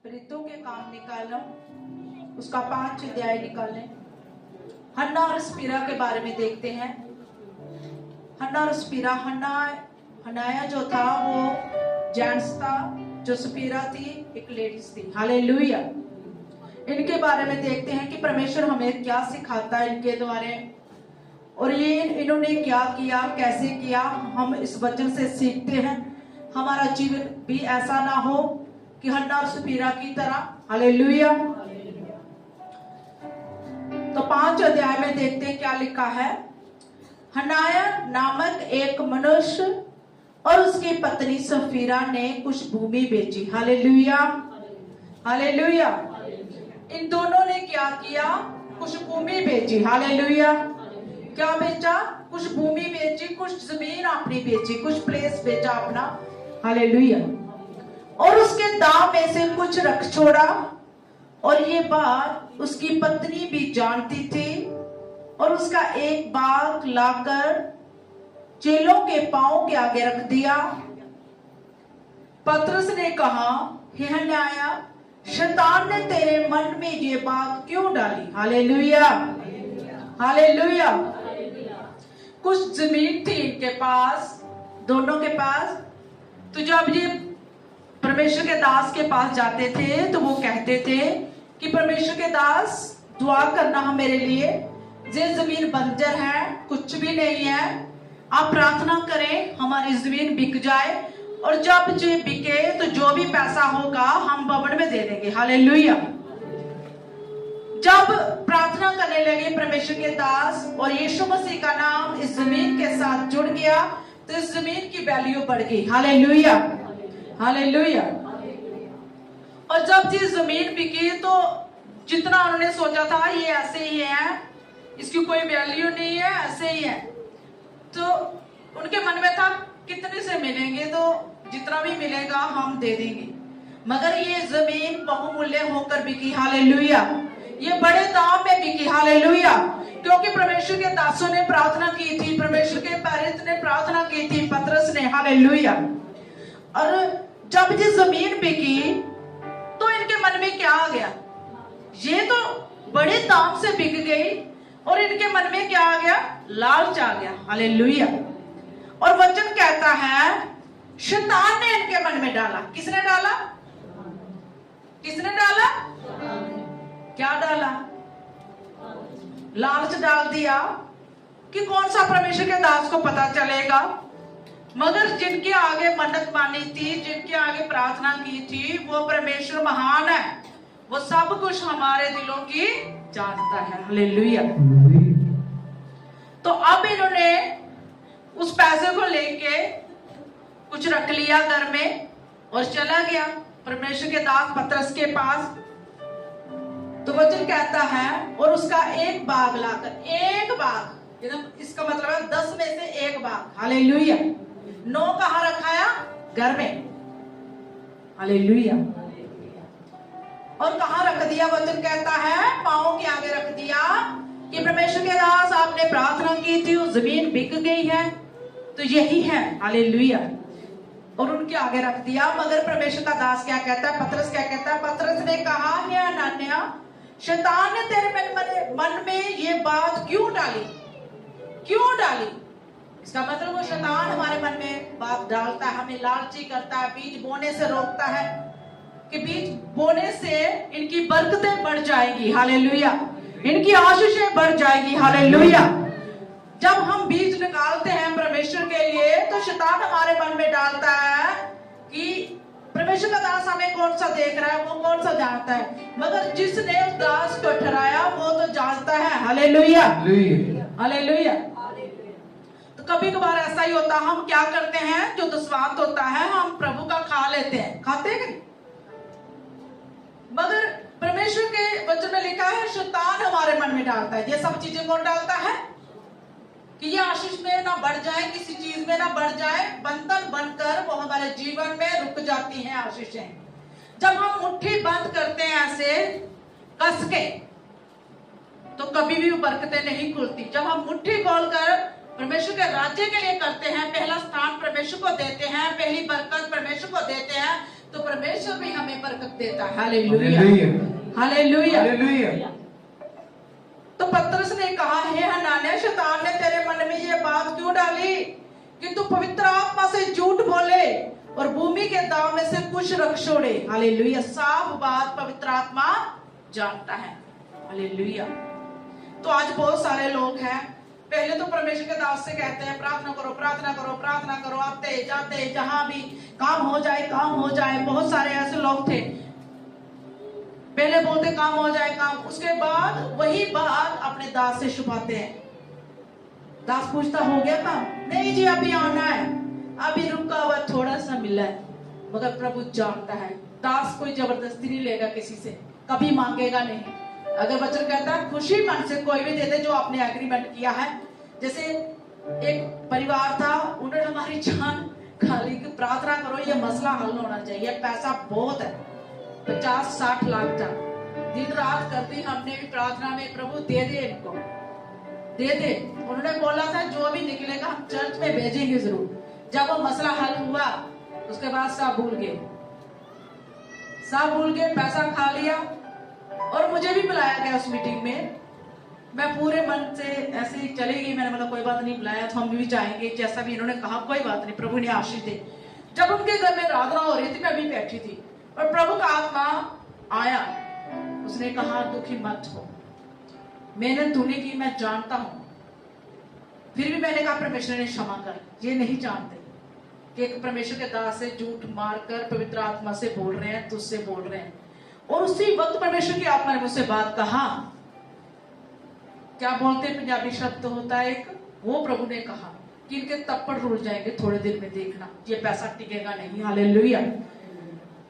प्रेरितों के काम निकालो, उसका 5 अध्याय निकालें। हन्ना और स्पीरा के बारे में देखते हैं। हन्ना और स्पीरा, हनाया जो था वो जेंट्स था, जो स्पीरा थी एक लेडीज थी। हालेलुया। इनके बारे में देखते हैं कि परमेश्वर हमें क्या सिखाता है इनके द्वारा, और ये इन्होंने क्या किया, कैसे किया, हम इस वचन से सीखते हैं। हमारा जीवन भी ऐसा ना हो कि हन्ना और स्पीरा की तरह। हालेलुया। तो 5 अध्याय में देखते हैं क्या लिखा है। हनाया नामक एक मनुष्य और उसकी पत्नी सफीरा ने कुछ भूमि बेची। Hallelujah, hallelujah. इन दोनों ने क्या किया? कुछ भूमि बेची। हालेलुया। क्या बेचा? कुछ भूमि बेची, कुछ जमीन अपनी बेची, कुछ प्लेस बेचा अपना। हालेलुया। और उसके दाम में से कुछ रख छोड़ा, और ये बात उसकी पत्नी भी जानती थी, और उसका एक बाग लाकर चेलों के पांव के आगे रख दिया। पतरस ने कहा, हे हनाया, शैतान ने तेरे मन में ये बात क्यों डाली? Hallelujah, hallelujah. कुछ जमीन थी इनके पास, दोनों के पास। तो जब ये परमेश्वर के दास के पास जाते थे तो वो कहते थे कि परमेश्वर के दास दुआ करना हम मेरे लिए, ये जमीन बंजर है, कुछ भी नहीं है, आप प्रार्थना करें हमारी जमीन बिक जाए, और जब ये बिके तो जो भी पैसा होगा हम भवन में दे देंगे। हालेलुया। जब प्रार्थना करने लगे परमेश्वर के दास और यीशु मसीह का नाम इस जमीन के साथ जुड़ गया, तो इस जमीन की वैल्यू बढ़ गई। Hallelujah, hallelujah. और जब ये जमीन बिकी तो जितना उन्होंने सोचा था ये ऐसे ही है, इसकी कोई वैल्यू नहीं है, ऐसे ही है, तो उनके मन में था कितने से मिलेंगे, तो जितना भी मिलेगा हम दे देंगे। मगर ये जमीन बहुमूल्य होकर बिकी। हालेलुया। ये बड़े दाम में बिकी। हालेलुया। क्योंकि परमेश्वर के दासों ने प्रार्थना की थी, परमेश्वर के प्रेरित ने प्रार्थना की थी, पतरस ने। हालेलुया। और जब ये जमीन बिकी तो इनके मन में क्या आ गया? ये तो बड़े दाम से बिक गई, और इनके मन में क्या आ गया? लालच आ गया। हालेलुया। और वचन कहता है शैतान ने इनके मन में डाला। किसने डाला? किसने डाला? क्या डाला? लालच डाल दिया कि कौन सा परमेश्वर के दास को पता चलेगा। मगर जिनके आगे मन्नत मानी थी, जिनके आगे प्रार्थना की थी, वो परमेश्वर महान है, वो सब कुछ हमारे दिलों की जानता है। हालेलुया। तो अब इन्होंने उस पैसे को लेके कुछ रख लिया घर में और चला गया परमेश्वर के दास पतरस के पास। तो वचन कहता है और उसका एक बाग लाकर, एक बाग, इसका मतलब है 10 में से एक बाग। हालेलुया। 9 कहाँ रखाया? घर में। हालेलुया। और कहाँ रख दिया? वचन कहता है पांव के आगे रख दिया कि परमेश्वर के दास आपने प्रार्थना की थी, उस जमीन बिक गई है, तो यही है। हालेलुया। और उनके आगे रख दिया। मगर परमेश्वर का दास क्या कहता है? पतरस क्या कहता है? पतरस ने कहा, हे हनन्याह, शैतान ने तेरे मन में ये बात क्यों डाली? क्यों डाली? इसका मतलब वो शैतान हमारे मन में बात डालता है, हमें लालची करता है, बीज बोने से रोकता है कि बीज बोने से इनकी बरकतें बढ़ जाएगी। हालेलुया। इनकी आशीषें बढ़ जाएगी। हालेलुया। जब हम बीज निकालते हैं परमेश्वर के लिए, तो शैतान हमारे मन में डालता है कि परमेश्वर का दास हमें कौन सा देख रहा है, वो कौन सा जानता है। मगर जिसने उस दास को ठहराया वो तो जानता है। Hallelujah, hallelujah. तो कभी कभार ऐसा ही होता, हम क्या करते हैं, जो दुष्वांत होता है हम प्रभु का खा लेते हैं। खाते हैं? मगर परमेश्वर के वचन में लिखा है शैतान हमारे मन में डालता है। ये सब चीजें कौन डालता है? कि ये आशीष में ना बढ़ जाए, किसी चीज में ना बढ़ जाए, बंधन बनकर वो हमारे जीवन में रुक जाती हैं आशीषें। जब हम मुट्ठी बंद करते हैं ऐसे कस के, तो कभी भी बरकतें नहीं खुलती। जब हम मुट्ठी खोलकर परमेश्वर के राज्य के लिए करते हैं, पहला स्थान परमेश्वर को देते हैं, पहली बरकत परमेश्वर को देते हैं, तो तो परमेश्वर भी हमें बरकत देता है। Hallelujah, hallelujah. तो पतरस ने कहा, हे हनान्याह, शैतान ने तेरे मन में ये बात क्यों डाली कि तू पवित्र आत्मा से झूठ बोले और भूमि के दाव में से कुछ रख छोड़े। हालेलुया। साफ बात पवित्र आत्मा जानता है। हालेलुया। तो आज बहुत सारे लोग हैं, पहले तो परमेश्वर के दास से कहते हैं प्रार्थना करो, प्रार्थना करो, प्रार्थना करो, आते जाते जहां भी काम हो जाए, काम हो जाए। बहुत सारे ऐसे लोग थे, पहले बोलते काम हो जाए काम, उसके बाद वही बात अपने दास से छुपाते हैं। दास पूछता हो गया काम? नहीं जी, अभी आना है, अभी रुका हुआ, थोड़ा सा मिला है। मगर प्रभु जानता है, दास कोई जबरदस्ती नहीं लेगा किसी से, कभी मांगेगा नहीं। अगर वचन कहता है खुशी मन से कोई भी दे दे जो आपने एग्रीमेंट किया है। जैसे एक परिवार था, उन्होंने हमारी जान खाली कि प्रार्थना करो, ये मसला हल होना चाहिए, पैसा बहुत है, 50-60 लाख था। दिन रात करती हमने भी प्रार्थना में, प्रभु दे दे इनको, दे दे। उन्होंने बोला था जो भी निकलेगा हम चर्च में भेजेंगे जरूर। जब वो मसला हल हुआ उसके बाद सब भूल गए, सब भूल गए, पैसा खा लिया। और मुझे भी बुलाया गया उस मीटिंग में, मैं पूरे मन से ऐसे ही चली गई। मैंने बोला कोई बात नहीं, बुलाया तो हम भी जाएंगे, जैसा भी इन्होंने कहा कोई बात नहीं, प्रभु ने आशीष दे। जब उनके घर में आराधना हो रही थी, मैं भी बैठी थी और प्रभु का आत्मा आया, उसने कहा दुखी मत हो, मेहनत तूने की मैं जानता हूं। फिर भी मैंने कहा परमेश्वर ने क्षमा कर, ये नहीं जानते कि एक परमेश्वर के दास से झूठ मारकर पवित्र आत्मा से बोल रहे हैं, तुझसे बोल रहे हैं। और उसी वक्त परमेश्वर की आत्मा ने मुझसे बात कहा, क्या बोलते हैं पंजाबी शब्द होता है एक, वो प्रभु ने कहा कि इनके तप्पड़ रुल जाएंगे थोड़े दिन में, देखना ये पैसा टिकेगा नहीं। हालेलुया।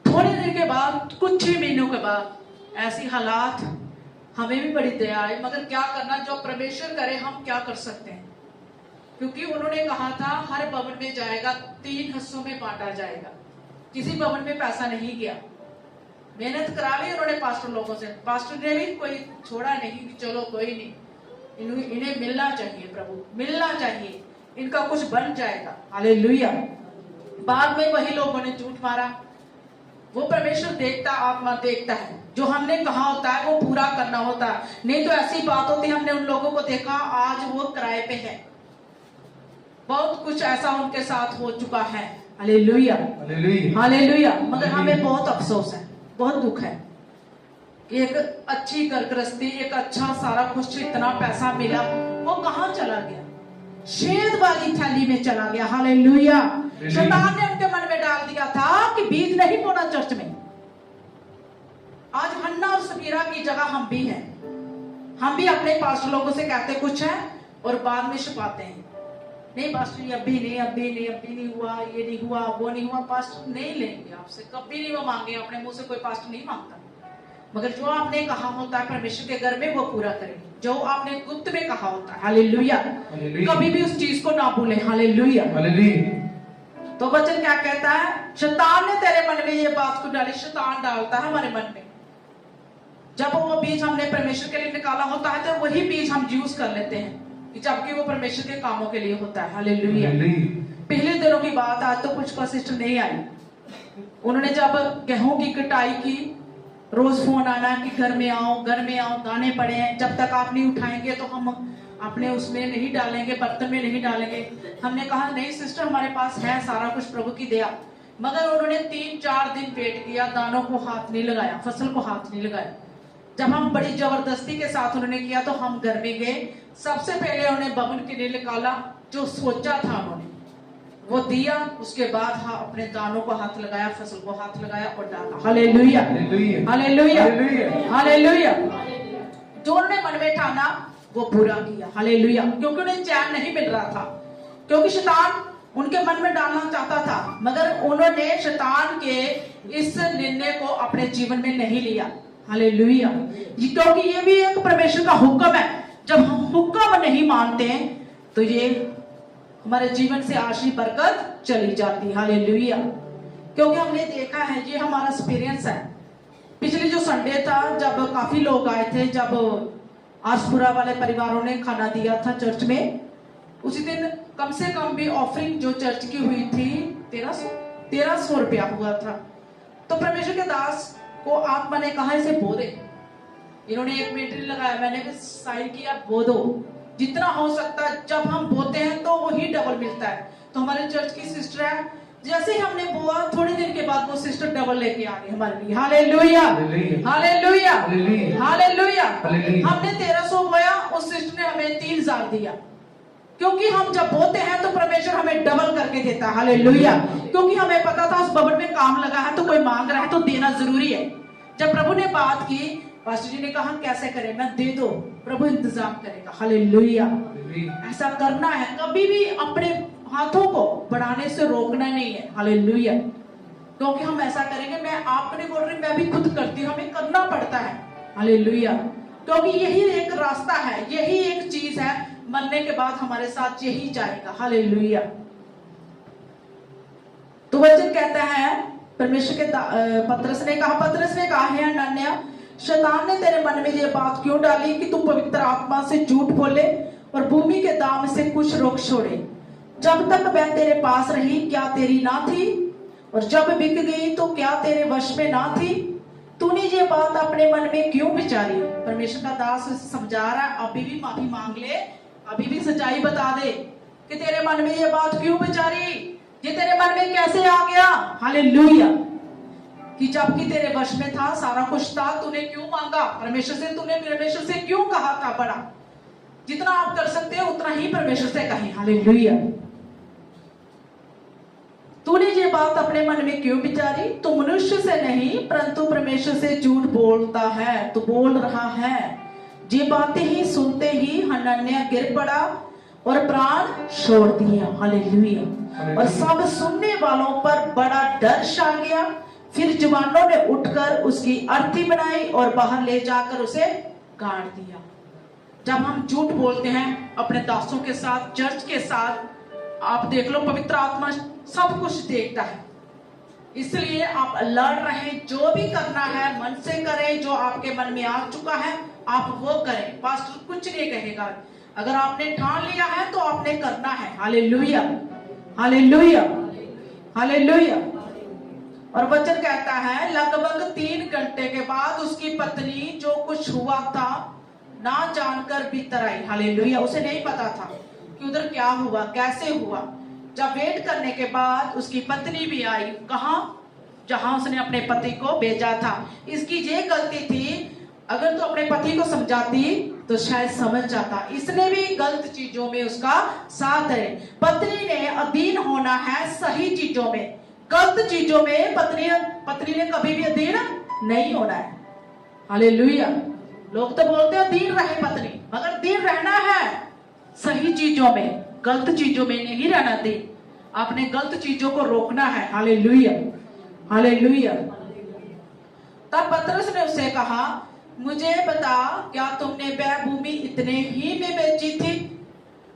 थोड़े दिन के बाद, कुछ ही महीनों के बाद ऐसी हालात, हमें भी बड़ी दया आई। मगर क्या करना, जो परमेश्वर करे हम क्या कर सकते हैं, क्योंकि उन्होंने कहा था हर भवन में जाएगा, 3 हिस्सों में बांटा जाएगा। किसी भवन में पैसा नहीं गया, मेहनत करा ली उन्होंने पास्टर लोगों से, पास्टर ने भी कोई छोड़ा नहीं कि चलो कोई नहीं, इन्हें मिलना चाहिए, प्रभु मिलना चाहिए, इनका कुछ बन जाएगा। हालेलुया। बाद में वही लोगों ने झूठ मारा। वो परमेश्वर देखता, आत्मा देखता है, जो हमने कहा होता है वो पूरा करना होता है। नहीं तो ऐसी बात होती, हमने उन लोगों को देखा आज वो किराए पे है, बहुत कुछ ऐसा उनके साथ हो चुका है। Hallelujah, hallelujah. मगर हमें बहुत अफसोस है, बहुत दुख है। एक अच्छी घर गृहस्थी, एक अच्छा सारा कुछ, इतना पैसा मिला, वो कहां चला गया? शेद वाली थैली में चला गया। हालेलुया। शैतान ने उनके मन में डाल दिया था कि बीज नहीं बोना चर्च में। आज हन्ना और समीरा की जगह हम भी हैं। हम भी अपने पास्टर लोगों से कहते कुछ है और बाद में छुपाते हैं। नहीं पास्टर जी अभी नहीं, अभी नहीं, अभी नहीं हुआ, ये नहीं हुआ, वो नहीं हुआ। पास्टर नहीं लेंगे आपसे, कभी नहीं वो मांगे, अपने मुंह से कोई पास्टर नहीं मांगता। मगर जो आपने कहा होता है परमेश्वर के घर में, वो पूरा करें। जो आपने गुप्त में कहा होता है, हालेलुया, कभी भी उस चीज को ना भूलें। हालेलुया। तो वचन क्या कहता है? शैतान ने तेरे मन में ये बात को डाली। शैतान डालता है हमारे मन में। जब वो बीज हमने परमेश्वर के लिए निकाला होता है, तो वही बीज हम यूज कर लेते हैं, जबकि वो परमेश्वर के कामों के लिए होता है। हालेलुया। पहले दिनों की बात, आज तो कुछ का सिस्टम नहीं आई। उन्होंने जब गेहूं की कटाई की, रोज फोन आना कि घर में आओ, घर में आओ, दाने पड़े हैं, जब तक आप नहीं उठाएंगे तो हम अपने उसमें नहीं डालेंगे, बर्तन में नहीं डालेंगे। हमने कहा नहीं सिस्टर, हमारे पास है सारा कुछ, प्रभु की दया। मगर उन्होंने 3-4 दिन वेट किया, दानों को हाथ नहीं लगाया, फसल को हाथ नहीं लगाया। जब हम बड़ी जबरदस्ती के साथ उन्होंने किया तो हम घर में गए। सबसे पहले उन्होंने भवन के लिए निकाला, जो सोचा था उन्होंने वो दिया। उसके बाद अपने दानों को हाथ लगाया, फसल को हाथ लगाया और डाला। Hallelujah, hallelujah, hallelujah. जो उन्होंने मन में ठाना वो पूरा किया। हालेलुया। क्योंकि उन्हें चैन नहीं मिल रहा था, क्योंकि शैतान उनके मन में डालना चाहता था, मगर उन्होंने शैतान के इस निर्णय को अपने जीवन में नहीं लिया। हालेलुया। क्योंकि ये भी एक परमेश्वर का हुक्म है। जब हम हुक्म नहीं मानते हैं तो ये हमारे जीवन से आशीष बरकत चली जाती। हालेलुया। क्योंकि हमने देखा है, ये हमारा एक्सपीरियंस है। पिछले जो संडे था, जब काफी लोग आए थे, जब आसपुरा वाले परिवारों ने खाना दिया था चर्च में, उसी दिन कम से कम भी ऑफरिंग जो चर्च की हुई थी 1300 रुपया हुआ था। तो परमेश्वर के दास को आत्मा ने कहा इसे बो दे। इन्होंने एक मिनट नहीं लगाया, मैंने भी साइन किया, बो दो। जितना हो सकता है जब हम बोते हैं तो वही डबल मिलता है। तो हमारे चर्च की सिस्टर है, जैसे ही हमने बोआ थोड़ी देर के बाद वो सिस्टर डबल लेके आ गई हमारे लिए। Hallelujah, hallelujah, hallelujah. हमने 1300 बोया, उस सिस्टर ने हमें 3000 दिया। क्योंकि हम जब बोते हैं तो परमेश्वर हमें डबल करके देता है। हालेलुया। क्योंकि हमें पता था उस भवन में काम लगा है तो कोई मांग रहा है तो देना जरूरी है। जब प्रभु ने बात की, पास्टर जी ने कहा कैसे करें, मैं दे दो, प्रभु इंतजाम करेगा। हालेलुया। ऐसा करना है, कभी भी अपने हाथों को बढ़ाने से रोकना नहीं है। हालेलुया। क्योंकि हम ऐसा करेंगे, मैं आपको नहीं बोल रही, मैं भी खुद करती हूँ, हमें करना पड़ता है। हालेलुया। क्योंकि यही एक रास्ता है, यही एक चीज है, मरने के बाद हमारे साथ यही जाएगा। हालेलुया। तो वचन कहता है, परमेश्वर के पतरस ने कहा है अनन्या, शैतान ने तेरे मन में यह बात क्यों डाली कि तू पवित्र आत्मा से झूठ बोले और भूमि के दाम से कुछ रोक छोड़े। जब तक वह तेरे पास रही क्या तेरी ना थी, और जब बिक गई तो क्या तेरे वश में ना थी। तूने ये बात अपने मन में क्यों विचारी। परमेश्वर का दास समझा रहा है, अभी भी माफी मांग ले, अभी भी सच्चाई बता दे कि तेरे मन में ये बात क्यों विचारी, ये तेरे मन में कैसे आ गया। हालेलुया। कि जबकि तेरे वश में था, सारा कुछ था, तूने क्यों मांगा परमेश्वर से, तूने परमेश्वर से क्यों कहा था बड़ा। जितना आप कर सकते हो उतना ही परमेश्वर से कहें। हालेलुया। तूने ये बात अपने मन में क्यों विचारी, तू मनुष्य से नहीं परंतु परमेश्वर से झूठ बोलता है, तू बोल रहा है। ये बातें ही सुनते ही हनन्याह गिर पड़ा और प्राण छोड़ दिया। हालेलुया। और सब सुनने वालों पर बड़ा डर छा गया। फिर जवानों ने उठकर उसकी अर्थी बनाई और बाहर ले जाकर उसे गाड़ दिया। जब हम झूठ बोलते हैं अपने दासों के साथ, चर्च के साथ, आप देख लो पवित्र आत्मा सब कुछ देखता है। इसलिए आप अलर्ट रहें, जो भी करना है मन से करें, जो आपके मन में आ चुका है आप वो करें। पास्टर कुछ नहीं कहेगा, अगर आपने ठान लिया है तो आपने करना है। Hallelujah, hallelujah, hallelujah. और वचन कहता है लगभग 3 घंटे के बाद उसकी पत्नी जो कुछ हुआ था ना जानकर भीतर आई। हालेलुया। उसे नहीं पता था कि उधर क्या हुआ, कैसे हुआ। जब वेट करने के बाद उसकी पत्नी भी आई, कहां, जहां उसने अपने पति को भेजा था। इसकी ये गलती थी, अगर तो अपने पति को समझाती तो शायद समझ जाता। इसने भी गलत चीजों में उसका साथ है। पत्नी ने अधीन होना है सही चीजों में, गलत चीजों में पत्नी ने कभी भी अधीन नहीं होना है। हालेलुया। लोग तो बोलते हैं अधीन रहे पत्नी, मगर अधीन रहना है सही चीजों में, गलत चीजों में नहीं रहना दे। आपने गलत चीजों को रोकना है। Hallelujah, hallelujah. तब पतरस ने उसे कहा, मुझे बता क्या तुमने वह भूमि इतने ही में बेची थी।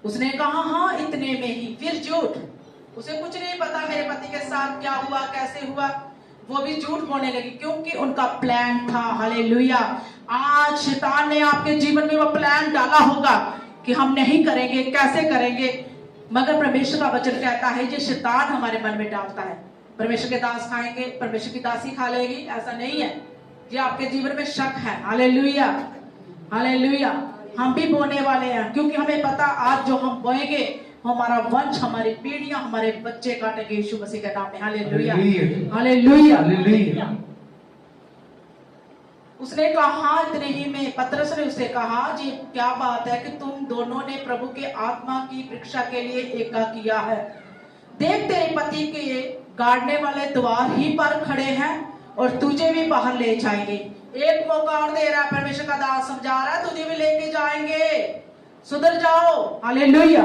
उसने कहा हाँ इतने में ही। फिर झूठ, उसे कुछ नहीं पता मेरे पति के साथ क्या हुआ, कैसे हुआ। वो भी झूठ बोलने लगी क्योंकि उनका प्लान था। हालेलुया। आज शैतान ने आपके जीवन में वो प्लान डाला होगा कि हम नहीं करेंगे, कैसे करेंगे, मगर परमेश्वर का वचन कहता है ये शैतान हमारे मन में डालता है। परमेश्वर के दास खाएंगे, परमेश्वर की दासी खा लेगी, ऐसा नहीं है। ये आपके जीवन में शक है। Hallelujah, hallelujah. हम भी बोने वाले हैं क्योंकि हमें पता आज जो हम बोएंगे हमारा वंश, हमारी पीढ़ियां, हमारे बच्चे काटेंगे यीशु मसीह के नाम में। Hallelujah, hallelujah. उसने कहा इतने ही में, पतरस ने उसे कहा जी क्या बात है कि तुम दोनों ने प्रभु के आत्मा की परीक्षा के लिए एका किया है। देख तेरे पति के गाड़ने वाले द्वार ही पर खड़े हैं और तुझे भी बाहर ले जाएंगे। एक मौका और दे रहा है परमेश्वर का दास, समझा रहा है तुझे भी लेके जाएंगे, सुधर जाओ। हालेलुया।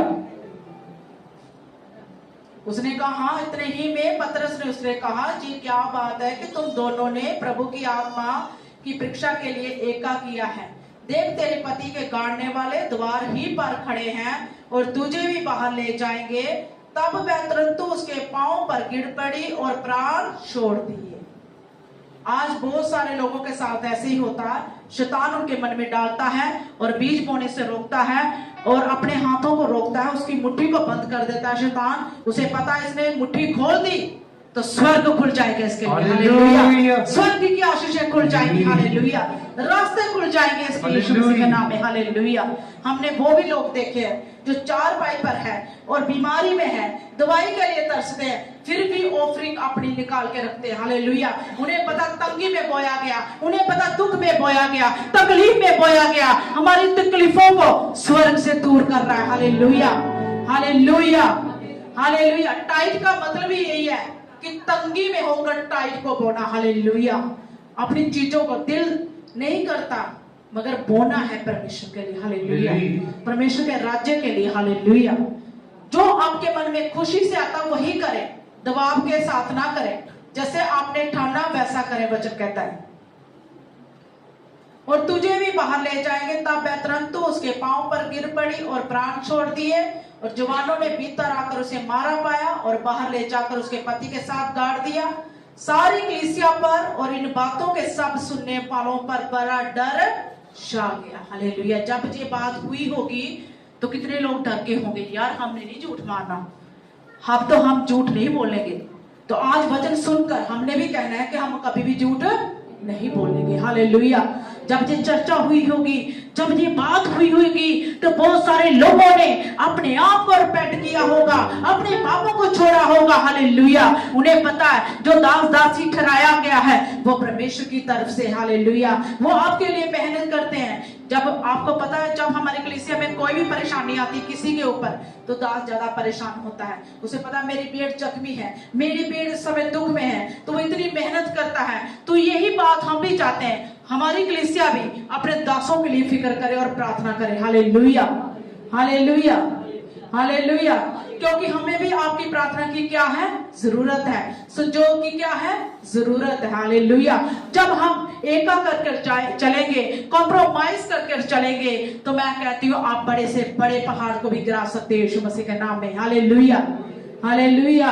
उसने कहा हाँ इतने ही में। पतरस ने उससे कहा जी क्या बात है कि तुम दोनों ने प्रभु की आत्मा की परीक्षा के लिए एका किया है। देख तेरे पति के गाड़ने वाले द्वार ही पर खड़े हैं और तुझे भी बाहर ले जाएंगे। तब वह तुरंत उसके पांव पर गिर पड़ी और प्राण छोड़ दिए। आज बहुत सारे लोगों के साथ ऐसे ही होता है। शैतान उनके मन में डालता है और बीज बोने से रोकता है और अपने हाथों को रोकता है, उसकी मुट्ठी को बंद कर देता है शैतान। उसे पता है इसने मुट्ठी खोल दी तो स्वर्ग खुल जाएगा इसके लिए। हालेलुया। हालेलुया। स्वर्ग की आशीषें खुल जाएंगी। हालेलुया। रास्ते खुल जाएंगे इसके यीशु मसीह के नाम में। हालेलुया। हमने वो भी लोग देखे हैं जो चारपाई पर है और बीमारी में है, दवाई के लिए तरसते हैं, फिर भी ऑफरिंग अपनी निकाल के रखते हैं। हालेलुया। उन्हें पता तंगी में बोया गया, उन्हें पता दुख में बोया गया, तकलीफ में बोया गया, हमारी तकलीफों को स्वर्ग से दूर कर रहा है। हालेलुया। हालेलुया। हालेलुया। टाइट का मतलब ही यही है कि तंगी में होकर टाइट को बोना। हालेलुया। अपनी चीजों को दिल नहीं करता मगर बोना है परमेश्वर के लिए। हालेलुया। परमेश्वर के राज्य के लिए। हालेलुया। जो आपके मन में खुशी से आता वही करें, दबाव के साथ ना करें। जैसे आपने ठाना वैसा करें, वचन कहता है। और तुझे भी बाहर ले जाएंगे। तब वह तुरंत उसके पांव पर गिर पड़ी और प्राण छोड़ दिए। और जवानों ने भीतर आकर उसे मारा पाया और बाहर ले जाकर उसके पति के साथ गाड़ दिया। सारी कलीसिया पर और इन बातों के सब सुनने वालों पर बड़ा डर छा गया। हालेलुया। जब ये बात हुई होगी तो कितने लोग डर के होंगे, यार हमने नहीं झूठ मारना, अब तो हम झूठ नहीं बोलेंगे। तो आज वचन सुनकर हमने भी कहना है कि हम कभी भी झूठ नहीं बोलेंगे। हालेलुया। जब ये चर्चा हुई होगी, जब ये बात हुई होगी, तो बहुत सारे लोगों ने अपने आप को रिपेंट किया होगा, अपने पापों को छोड़ा होगा। हालेलुया। उन्हें पता है जो दास दासी ठहराया गया है वो परमेश्वर की तरफ से। हालेलुया। वो आपके लिए मेहनत करते हैं। जब आपको पता है, जब हमारे कलीसिया में कोई भी परेशानी आती किसी के ऊपर, तो दास ज्यादा परेशान होता है। उसे पता है मेरी पेट जख्मी है, मेरी पेट इस समय दुख में है, तो वो इतनी मेहनत करता है। तो यही बात हम भी चाहते हैं, हमारी कलीसिया भी अपने दासों के लिए फिक्र करे और प्रार्थना करे। हालेलुया। हालेलुया। हालेलुया। क्योंकि हमें भी आपकी प्रार्थना की क्या है, जरूरत है। संजोग की क्या है, जरूरत है। हालेलुया। जब हम एका करके चलेंगे, कॉम्प्रोमाइज करके चलेंगे, तो मैं कहती हूँ आप बड़े से बड़े पहाड़ को भी गिरा सकते हैं यीशु मसीह के नाम में। हालेलुया। हालेलुया।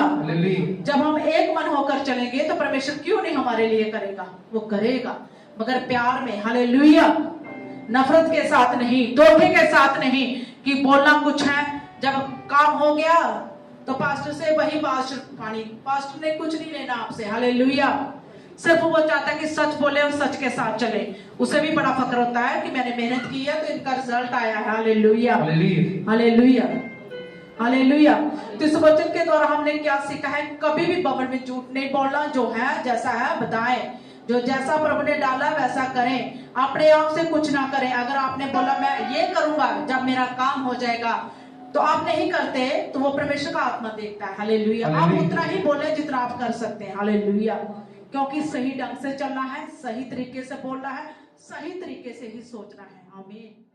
जब हम एक मन होकर चलेंगे तो परमेश्वर क्यों नहीं हमारे लिए करेगा, वो करेगा, मगर प्यार में। हालेलुया। नफरत के साथ नहीं, धोखे के साथ नहीं कि बोलना कुछ है, जब काम हो गया तो पास्टर से वही पास्टर ने कुछ नहीं लेना आपसे। हालेलुया। सिर्फ वो चाहता है कि सच बोले और सच के साथ चले। उसे भी बड़ा फक्र होता है कि मैंने मेहनत की है तो इनका रिजल्ट आया है। हालेलुया। हालेलुया। हालेलुया। तो इस वचन के द्वारा हमने क्या सीखा है, कभी भी बबल में झूठ नहीं बोलना। जो है जैसा है बताएं, जो जैसा प्रभु ने डाला वैसा करें, अपने आप से कुछ ना करें। अगर आपने बोला मैं ये करूंगा जब मेरा काम हो जाएगा, तो आप नहीं करते, तो वो परमेश्वर का आत्मा देखता है। हालेलुया। आप उतना ही बोले जितना आप कर सकते हैं। हालेलुया। क्योंकि सही ढंग से चलना है, सही तरीके से बोलना है, सही तरीके से ही सोचना है। आमीन।